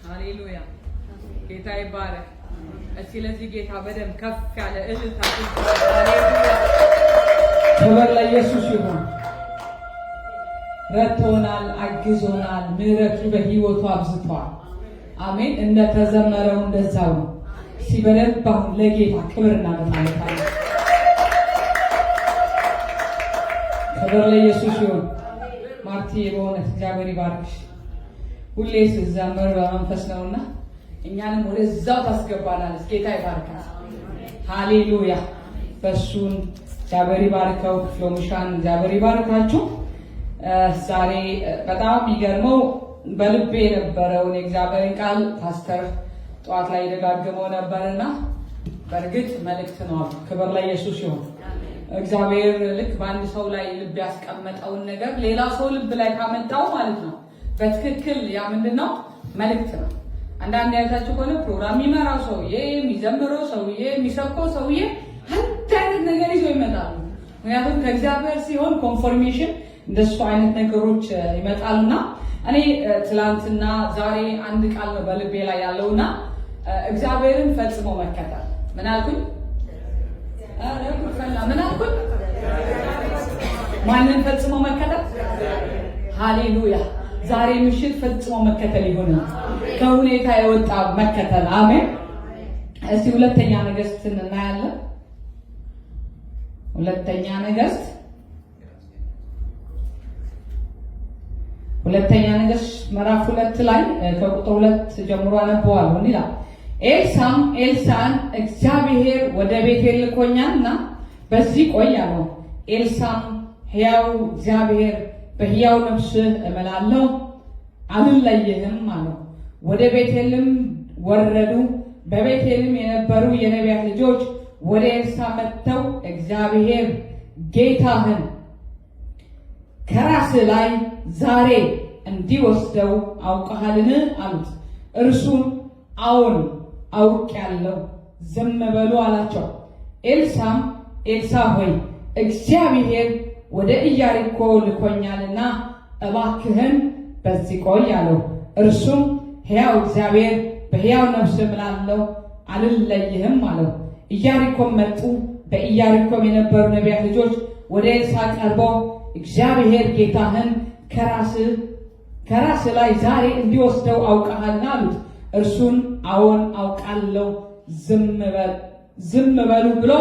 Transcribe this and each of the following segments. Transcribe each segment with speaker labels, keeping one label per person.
Speaker 1: ሃሌሉያ ጌታ ይባረክ። እስቲ ለዚህ ጌታ በደም ከፍ ያለ እልልታ ሃሌሉያ
Speaker 2: ክብር ለኢየሱስ ይሁን። ረድቶናል፣ አግዞናል፣ ምሕረቱ በሕይወቱ አብዝቷል። አሜን። እንደተዘመረው እንደዛው ነው። ሲበረባ ለጌታ ክብር እናመጣለን። ክብር ለኢየሱስ ይሁን። ማርቲ በእውነት እግዚአብሔር ይባርክሽ። ሁሌ ስትዘምር በመንፈስ ነውና እኛንም ወደዛው ታስገባናለች። ጌታ ይባርካል። ሃሌሉያ። በሱን እግዚአብሔር ይባርከው። ፍሎሙሻን እግዚአብሔር ይባርካችሁ። ዛሬ በጣም የሚገርመው በልቤ የነበረውን የእግዚአብሔርን ቃል ፓስተር ጠዋት ላይ ደጋግመው ነበርና በእርግጥ መልእክት ነው። ክብር ለኢየሱስ ይሁን። እግዚአብሔር ልክ በአንድ ሰው ላይ ልብ ያስቀመጠውን ነገር ሌላ ሰው ልብ ላይ ካመጣው ማለት ነው በትክክል ያ ምንድነው መልእክት ነው። አንዳንድ ያልታችሁ ከሆነ ፕሮግራም የሚመራው ሰውዬ፣ የሚዘምረው ሰውዬ፣ የሚሰብከው ሰውዬ አንድ አይነት ነገር ይዞ ይመጣሉ። ምክንያቱም ከእግዚአብሔር ሲሆን ኮንፎርሜሽን እንደሱ አይነት ነገሮች ይመጣሉና እኔ ትላንትና ዛሬ አንድ ቃል ነው በልቤ ላይ ያለውና እግዚአብሔርን ፈጽሞ መከተል ምን አልኩኝ? ምን አልኩኝ? ማንን ፈጽሞ መከተል? ሃሌሉያ። ዛሬ ምሽት ፈጽሞ መከተል ይሆናል። ከሁኔታ የወጣ መከተል። አሜን። እስቲ ሁለተኛ ነገሥት እናያለን። ሁለተኛ ነገሥት ምዕራፍ 2 ላይ ከቁጥር 2 ጀምሮ አነበዋለሁ። ይላል ኤልሳም ኤልሳዕን እግዚአብሔር ወደ ቤቴል ልኮኛልና በዚህ ቆይ አለው። ኤልሳም ሕያው እግዚአብሔር በሕያው ነፍስህ እምላለሁ አልለይህም አለው። ወደ ቤቴልም ወረዱ። በቤቴልም የነበሩ የነቢያት ልጆች ወደ ኤልሳዕ መጥተው እግዚአብሔር ጌታህን ከራስህ ላይ ዛሬ እንዲወስደው አውቀሃልን? አሉት። እርሱም አዎን አውቄአለሁ፣ ዝም በሉ አላቸው። ኤልሳዕም ኤልሳዕ ሆይ እግዚአብሔር ወደ ኢያሪኮ ልኮኛልና እባክህን በዚህ ቆይ አለው። እርሱም ሕያው እግዚአብሔር በሕያው ነፍስ እምላለሁ አልለይህም አለው። ኢያሪኮም መጡ። በኢያሪኮም የነበሩ ነቢያት ልጆች ወደ ኤልሳዕ ቀርበው እግዚአብሔር ጌታህን ከራስህ ላይ ዛሬ እንዲወስደው አውቀሃልና አሉት። እርሱን አዎን አውቃለሁ፣ ዝም በሉ ብሎ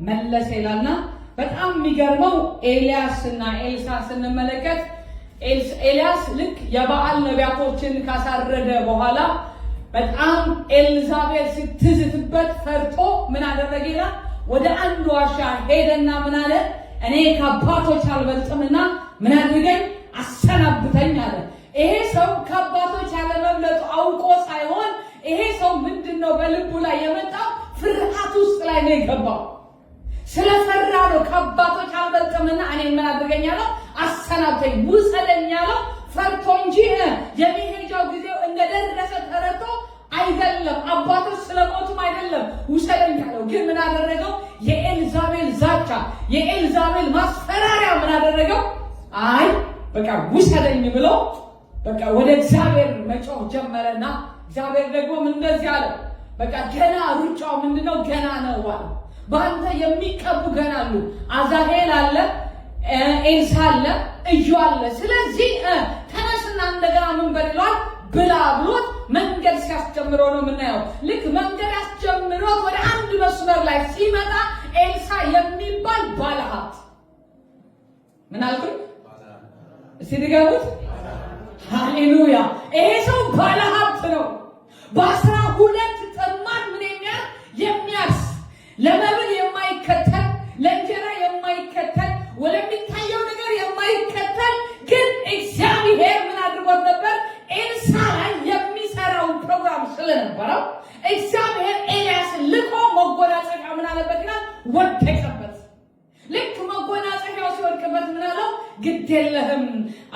Speaker 2: መለሰ ይላልና በጣም የሚገርመው ኤልያስ እና ኤልሳዕ ስንመለከት ኤልያስ ልክ የበዓል ነቢያቶችን ካሳረደ በኋላ በጣም ኤልዛቤል ስትዝትበት ፈርቶ ምን አደረገ ይላል? ወደ አንድ ዋሻ ሄደና ምን አለ? እኔ ከአባቶች አልበልጥምና ምን አድርገኝ አሰናብተኝ አለ። ይሄ ሰው ከአባቶች ያለመብለጡ አውቆ ሳይሆን ይሄ ሰው ምንድነው በልቡ ላይ የመጣው? ፍርሃት ውስጥ ላይ ነው የገባው። ስለፈራ ነው ከአባቶች አልበልጥምና እኔ ምን አድርገኝ አለው? አሰናብተኝ፣ ውሰደኝ አለው። ፈርቶ እንጂ የሚሄጃው ጊዜው እንደደረሰ ተረድቶ አይደለም። አባቶች ስለሞቱም አይደለም ውሰደኝ አለው። ግን ምን አደረገው? የኤልዛቤል ዛቻ፣ የኤልዛቤል ማስፈራሪያ ምን አደረገው? አይ በቃ ውሰደኝ ብሎ በቃ ወደ እግዚአብሔር መጮህ ጀመረና እግዚአብሔር ደግሞ ምን እንደዚህ አለ? በቃ ገና ሩጫው ምንድነው? ገና ነው አለ። በአንተ የሚቀቡ ገና አሉ። አዛሄል አለ፣ ኤልሳዕ አለ፣ እዩ አለ። ስለዚህ ተነስና እንደገና ምን በልሏል? ብላ ብሎት መንገድ ሲያስጀምረው ነው የምናየው። ልክ መንገድ ያስጀምሮት ወደ አንድ መስመር ላይ ሲመጣ ኤልሳዕ የሚባል ባለሀብት ምን አልኩኝ? እስቲ ድገሙት። ሃሌሉያ። ይሄ ሰው ባለሀብት ነው። በ12 ጥማድ ምን የሚያርስ ለመብል የማይከተል ለእንጀራ የማይከተል ወደሚታየው ነገር የማይከተል ግን እግዚአብሔር ምን አድርጎት ነበር? ኤልሳዕ ላይ የሚሰራው ፕሮግራም ስለነበረው እግዚአብሔር ኤልያስን ልኮ መጎናጸፊያ ምን አለበት ይላል? ወደቀበት። ልክ መጎናጸፊያው ሲወድቅበት ምን አለው? ግድ የለህም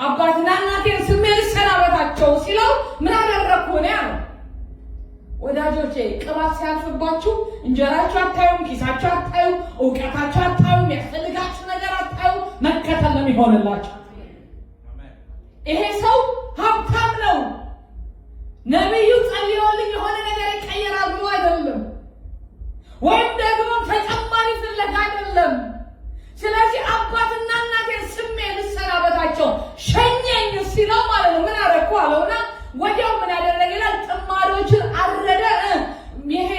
Speaker 2: አባትና እናቴን ስሜ ልሰናበታቸው ሲለው ምን አደረግኩ ነው ያለው። ወዳጆቼ ቅባት ሲያልፍባችሁ እንጀራችሁ አታዩም፣ ኪሳችሁ አታዩም፣ እውቀታችሁ አታዩም፣ ያስፈልጋችሁ ነገር አታዩ። መከተል ነው የሚሆንላችሁ። ይሄ ሰው ሀብታም ነው። ነብዩ ጸልዮልኝ የሆነ ነገር ይቀየራል ብሎ አይደለም፣ ወይም ደግሞ ተጨማሪ ፍለጋ አይደለም። ስለዚህ አባትና እናቴን ስሜ ልሰናበታቸው ሸኘኝ ሲለው ማለት ነው ምን አደረኩ አለውና ወዲያው ምን ያደረገ ይላል ጥማዶችን አረደ። ይሄ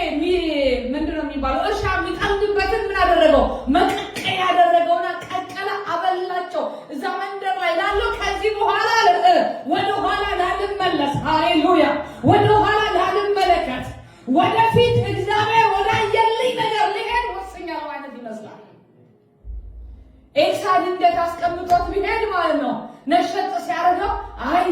Speaker 2: ምንድነው የሚባለው እርሻ የሚጠምድበትን ምን አደረገው መቀቀያ ያደረገውና ቀቀለ አበላቸው። እዛ መንደር ላይ ላለው ከዚህ በኋላ ወደ ኋላ ላልመለስ፣ ሃሌሉያ፣ ወደ ኋላ ላልመለከት፣ ወደፊት እግዚአብሔር ወዳየልኝ ነገር ሊሄድ ወስኛለሁ አይነት ይመስላል። ኤልሳ ድንገት አስቀምጦት ቢሄድ ማለት ነው ነሸጥ ሲያደርገው አይ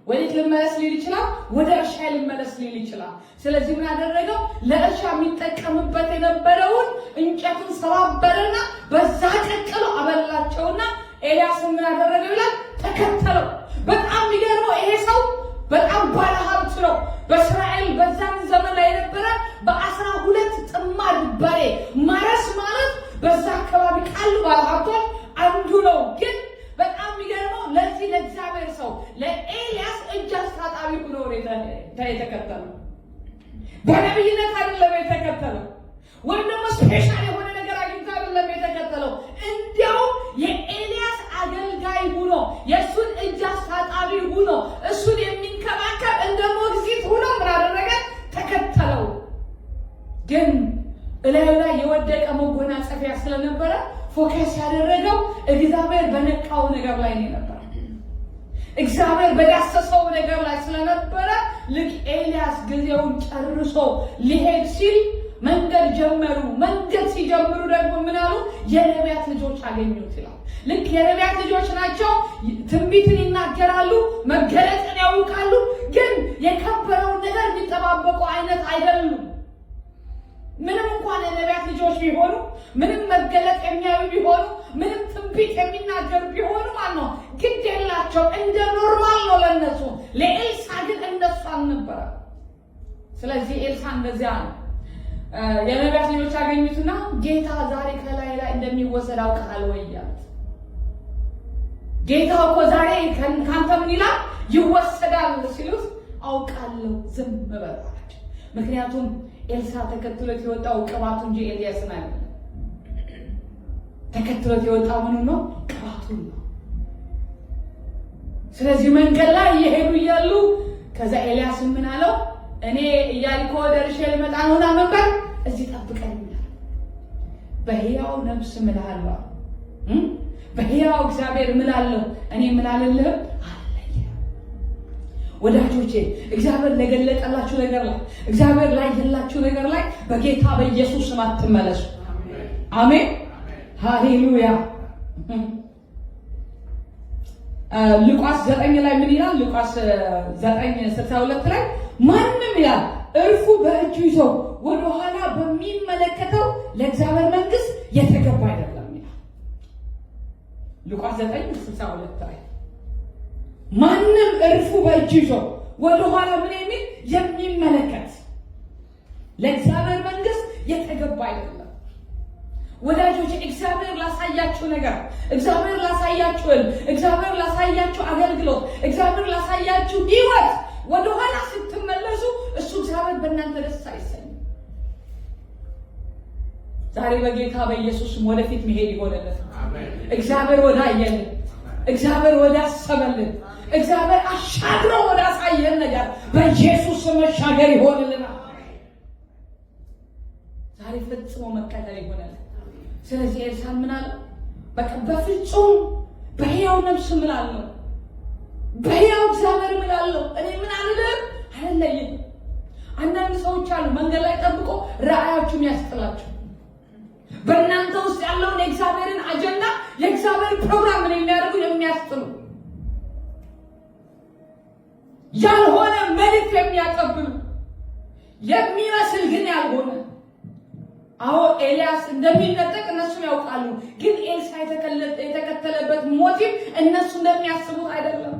Speaker 2: ወዴት ልመለስ ሊል ይችላል፣ ወደ እርሻ ልመለስ ሊል ይችላል። ስለዚህ ምን አደረገው ለእርሻ የሚጠቀምበት የነበረውን እንጨቱን ሰባበረና በዛ ቀቅሎ አበላቸውና ኤልያስ ምን አደረገው ይላል ተከተለው። በጣም የሚገርመው ይሄ ሰው በጣም ባለሀብት ነው። በእስራኤል በዛን ዘመን ላይ የነበረ በ12 ጥማድ በሬ ማረስ ማለት በዛ አካባቢ ካሉ ባለሀብቶች አንዱ ነው። ግን በጣም የሚገርመው ለዚህ ለእግዚአብሔር ሰው ለኤልያስ እጅ አስታጣቢ ሆኖ የተከተለው በነብይነት አይደለም የተከተለው፣ ወይም ደግሞ ስፔሻል የሆነ ነገር አግኝቶ አይደለም የተከተለው። እንዲያውም የኤልያስ አገልጋይ ሆኖ የእሱን እጅ አስታጣቢ ሆኖ እሱን የሚንከባከብ እንደ ሞግዚት ሆኖ ምን አደረገ ተከተለው። ግን እላዩ ላይ የወደቀ መጎናጸፊያ ስለነበረ ፎከስ ያደረገው እግዚአብሔር በነካው ነገር ላይ ነበር። እግዚአብሔር በዳሰሰው ነገር ላይ ስለነበረ ልክ ኤልያስ ጊዜውን ጨርሶ ሊሄድ ሲል መንገድ ጀመሩ። መንገድ ሲጀምሩ ደግሞ ምን አሉ? የነቢያት ልጆች አገኙት ይላል። ልክ የነቢያት ልጆች ናቸው። ትንቢትን ይናገራሉ፣ መገለጥን ያውቃሉ። ግን የከበረውን ነገር የሚጠባበቁ አይነት አይደሉም። ምንም እንኳን የነቢያት ልጆች ቢሆኑ፣ ምንም መገለጥ የሚያዩ ቢሆኑ፣ ምንም ትንቢት የሚናገሩ ቢሆኑ ማለት ነው ግድ የላቸው። እንደ ኖርማል ነው ለነሱ። ለኤልሳ ግን እንደሱ አልነበረ። ስለዚህ ኤልሳ እንደዚያ ነው። የነቢያት ልጆች አገኙትና ጌታ ዛሬ ከላይ ላይ እንደሚወሰድ አውቃል ወይ ያሉት። ጌታ እኮ ዛሬ ካንተ ምን ይላል ይወሰዳል ሲሉት አውቃለሁ ዝም በል። ምክንያቱም ኤልሳ ተከትሎት የወጣው ቅባቱ እንጂ ኤልያስን አይደለም። ተከትሎት የወጣው ምን ነው? ቅባቱ ነው። ስለዚህ መንገድ ላይ እየሄዱ እያሉ ከዛ ኤልያስ ምን አለው? እኔ ኢያሪኮ ደርሼ ልመጣ ነውና መንበር እዚህ ጠብቀኝ ይላል። በሕያው ነፍስ እምልሃለሁ፣ በሕያው እግዚአብሔር እምላለሁ፣ እኔ ምን አልልህም አለኝ። ወዳጆቼ እግዚአብሔር ለገለጠላችሁ ነገር ላይ፣ እግዚአብሔር ላይ ያላችሁ ነገር ላይ በጌታ በኢየሱስ ስም አትመለሱ። አሜን፣ ሃሌሉያ። ሉቃስ 9 ላይ ምን ይላል? ሉቃስ 9:62 ላይ ማንም ይላል እርፉ በእጁ ይዞ ወደ ኋላ በሚመለከተው ለእግዚአብሔር መንግስት የተገባ አይደለም ይላል። ሉቃስ 9:62 ላይ ማንም እርፉ በእጁ ይዞ ወደ ኋላ ምን የሚል የሚመለከት ለእግዚአብሔር መንግስት የተገባ አይደለም። ወዳጆች እግዚአብሔር ላሳያችሁ ነገር፣ እግዚአብሔር ላሳያችሁ እግዚአብሔር ላሳያችሁ አገልግሎት፣ እግዚአብሔር ላሳያችሁ ህይወት ወደ ኋላ ስትመለሱ እሱ እግዚአብሔር በእናንተ ደስ አይሰኝም። ዛሬ በጌታ በኢየሱስም ወደፊት መሄድ ይሆንልን። እግዚአብሔር ወዳየልን፣ እግዚአብሔር ወዳሰበልን፣ እግዚአብሔር አሻግሮ ወዳሳየን ነገር በኢየሱስ መሻገር ይሆንልናል። ዛሬ ፈጽሞ መከተል ይሆንልን። ስለዚህ ኤልሳዕ ምን አለ? በቃ በፍጹም በሕያው ነፍስ እምላለሁ፣ በሕያው እግዚአብሔር እምላለሁ፣ እኔ ምን አልልም አልለይም። አንዳንድ ሰዎች አሉ መንገድ ላይ ጠብቆ ራእያችሁ የሚያስጥላችሁ፣ በእናንተ ውስጥ ያለውን የእግዚአብሔርን አጀንዳ የእግዚአብሔር ፕሮግራም ምን የሚያደርጉ የሚያስጥሉ፣ ያልሆነ መልእክት የሚያቀብሉ የሚመስል ግን ያልሆነ። አዎ ኤልያስ እንደሚነጠቅ እነሱም ያውቃሉ። ግን ኤልሳዕ የተከተለበት ሞቲቭ እነሱ እንደሚያስቡት አይደለም።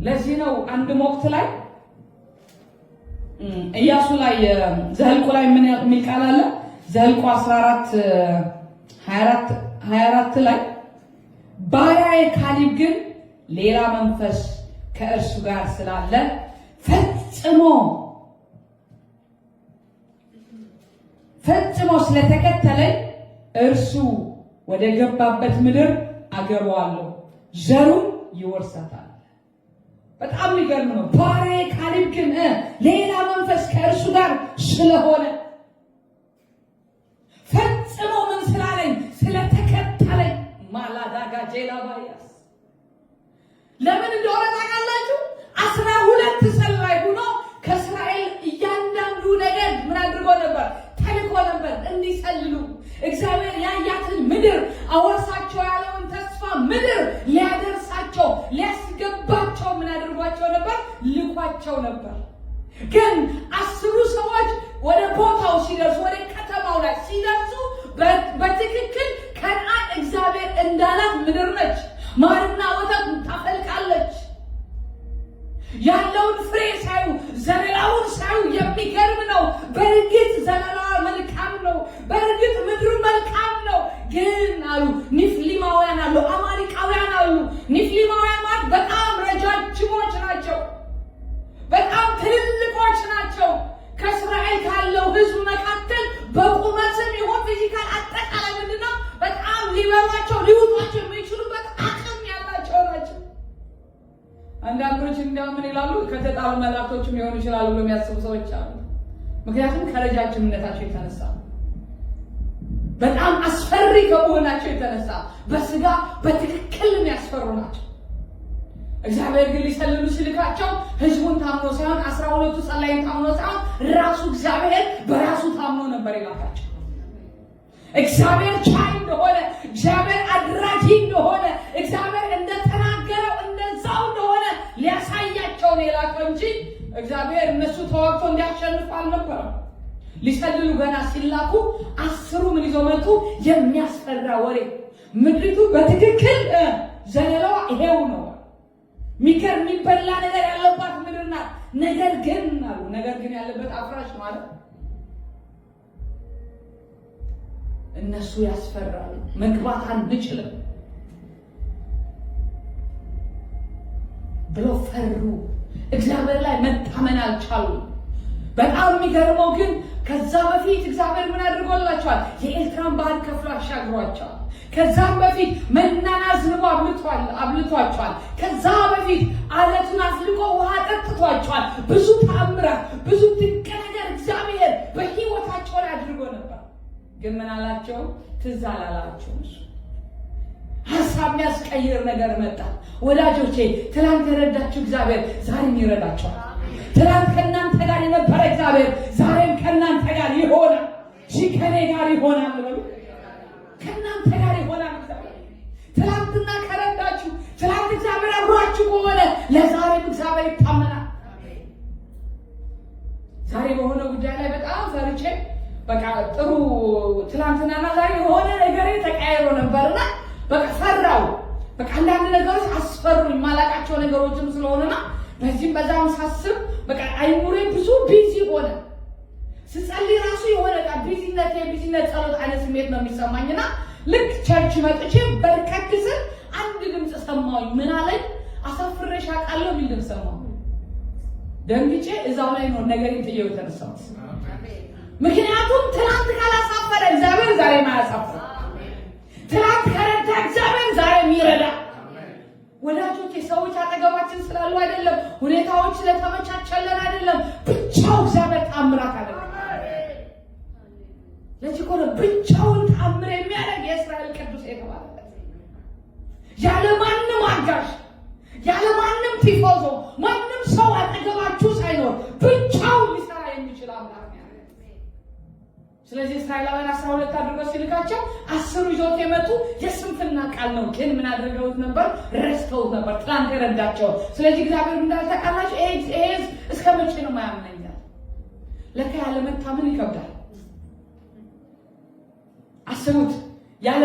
Speaker 2: ለዚህ ነው አንድ ወቅት ላይ ኢያሱ ላይ ዘኍልቍ ላይ ምን የሚል ቃል አለ? ዘኍልቍ 14:24 ላይ ባሪያዬ ካሌብ ግን ሌላ መንፈስ ከእርሱ ጋር ስላለ ፈጽሞ ስለተከተለኝ እርሱ ወደ ገባበት ምድር አገባዋለሁ፣ ዘሩም ይወርሳታል። በጣም የሚገርም ነው። ባሪያዬ ካሌብ ግን ሌላ መንፈስ ከእርሱ ጋር ስለሆነ ፈጽሞ ምን ስላለኝ? ስለተከተለኝ። ማላዳጋ ጄላባያስ ለምን እንደሆነ ታውቃላችሁ? 12 ሰላይ ሆኖ ከእስራኤል እያንዳንዱ ነገድ ምን አድርጎ ነበር? ተልኮ ነበር እንዲሰልሉ እግዚአብሔር ያያትን ምድር አወርሳቸው ያለውን ተስፋ ምድር ሊያደርሳቸው ሊያስገባቸው ምን አድርጓቸው ነበር? ልኳቸው ነበር። ግን 10 ሰዎች ወደ ቦታው ሲደርሱ፣ ወደ ከተማው ላይ ሲደርሱ በትክክል ከነዓን እግዚአብሔር እንዳላት ምድር ነች። ማርና ወተት ታፈልቃለች። ያለውን ፍሬ ሳዩ፣ ዘለላውን ሳዩ የሚገርም ነው። በእርግጥ ዘለላዋ መልካም ነው። በእርግጥ ምድሩ መልካም ነው። ግን አሉ ኒፍሊማውያን አሉ፣ አማሪቃውያን አሉ። ኒፍሊማውያን ማለት በጣም ረጃጅሞች ናቸው። በጣም ትልልቆች ናቸው። ከእስራኤል ካለው ሕዝብ መካከል በቁመትም ይሁን ፊዚካል አጠቃላይ ምንድነው በጣም ሊበሏቸው ሊውጧቸው የሚችሉበት አቅም ያላቸው ናቸው። አንዳንዶች እንደምን ይላሉ? ከተጣሉ መላእክቶችም ሊሆኑ ይችላሉ ብሎ የሚያስቡ ሰዎች አሉ። ምክንያቱም ከረጃጅምነታቸው የተነሳ በጣም አስፈሪ ከመሆናቸው የተነሳ በስጋ በትክክል የሚያስፈሩ ናቸው። እግዚአብሔር ግን ሊሰልሉ ሲልካቸው ህዝቡን ታምኖ ሳይሆን 12ቱ ጸላይን ታምኖ ሳይሆን ራሱ እግዚአብሔር በራሱ ታምኖ ነበር የላካቸው። እግዚአብሔር ቻይ እንደሆነ፣ እግዚአብሔር አድራጊ እንደሆነ፣ እግዚአብሔር እንደተናገረው እንደዛው እንደሆነ ሊያሳያቸው ነው የላከው እንጂ እግዚአብሔር እነሱ ተዋግቶ እንዲያሸንፉ አልነበረም። ሊሰልሉ ገና ሲላኩ 10 ምን ይዘው መጡ? የሚያስፈራ ወሬ። ምድሪቱ በትክክል ዘለላዋ ይሄው ነው። የሚገርም የሚበላ ነገር ያለባት ምድር ናት። ነገር ግን ያለበት አፍራሽ ማለት እነሱ ያስፈራሉ። መግባት አንችልም ብሎ ፈሩ። እግዚአብሔር ላይ መታመን አልቻሉም። በጣም የሚገርመው ግን ከዛ በፊት እግዚአብሔር ምን አድርጎላቸዋል? የኤርትራን ባህር ከፍሎ አሻግሯቸዋል። ከዛም በፊት መናና ዝንቦ አብልቷቸዋል። ከዛ በፊት አለቱን አፍልቆ ውሃ ጠጥቷቸዋል። ብዙ ተአምራት፣ ብዙ ድንቅ ነገር እግዚአብሔር በሕይወታቸው ላይ አድርጎ ነበር። ግን ምን አላቸው? ትዝ አላላቸው። ሀሳብ የሚያስቀይር ነገር መጣ። ወዳጆቼ ትላንት የረዳችሁ እግዚአብሔር ዛሬም ይረዳቸዋል። ትላንት ከእናንተ ጋር የነበረ እግዚአብሔር ዛሬም ከእናንተ ጋር ይሆናል። ከኔ ጋር ይሆናል ብለው ከእናንተ ጋር ይሆናል። ትላንትና ከረዳችሁ፣ ትላንት እግዚአብሔር አብሯችሁ ከሆነ ለዛሬም እግዚአብሔር ይታመናል። ዛሬ በሆነ ጉዳይ ላይ በጣም ፈርቼ በቃ ጥሩ ትላንትናና ዛሬ የሆነ ነገር ተቀያይሮ ነበርና በቃ ፈራው። በቃ አንዳንድ ነገሮች አስፈሩኝ፣ ማላቃቸው ነገሮችም ስለሆነና በዚህም በዛም ሳስብ በቃ አይሙሬ ብዙ ቢዚ ሆነ። ስጸልይ ራሱ የሆነ ቢዚነት ጸሎት አይነት ስሜት ነው የሚሰማኝና ልክ ቸርች መጥቼ በርከክስ አንድ ድምፅ ሰማሁኝ። ምን አለኝ? አሳፍሬሽ አውቃለሁ የሚል ድምፅ ሰማሁ። ደንግጬ እዛው ላይ ነው ነገር ጥዬው የተነሳሁት። ምክንያቱም ትናንት ካላሳፈረ እግዚአብሔር ዛሬ ማያሳፍር፣ ትናንት ከረዳ እግዚአብሔር ዛሬ የሚረዳ። ወዳጆቼ ሰዎች አጠገባችን ስላሉ አይደለም፣ ሁኔታዎች ስለተመቻቸለን አይደለም፣ ብቻው እግዚአብሔር ታምራት አለ። ለዚህ እኮ ነው ብቻውን ታምር የሚያደርግ የእስራኤል ቅዱስ የተባለበት። ያለ ማንም አጋዥ፣ ያለ ማንም ቲፎዞ፣ ማንም ሰው አጠገባችሁ ሳይኖር ብቻውን ሊሰራ የሚችል አምላክ ነው። ስለዚህ እስራኤላውያን 12 አድርገው ሲልካቸው 10 ይዞት የመጡ የስንፍና ቃል ነው። ግን ምን አድርገውት ነበር? ረስተውት ነበር ትናንት የረዳቸው። ስለዚህ እግዚአብሔር እንዳልተቃላቸው ኤዝ እስከ መቼ ነው ማያምነኛል? ለካ ያለ መታመን ይከብዳል። አስቡት ያለ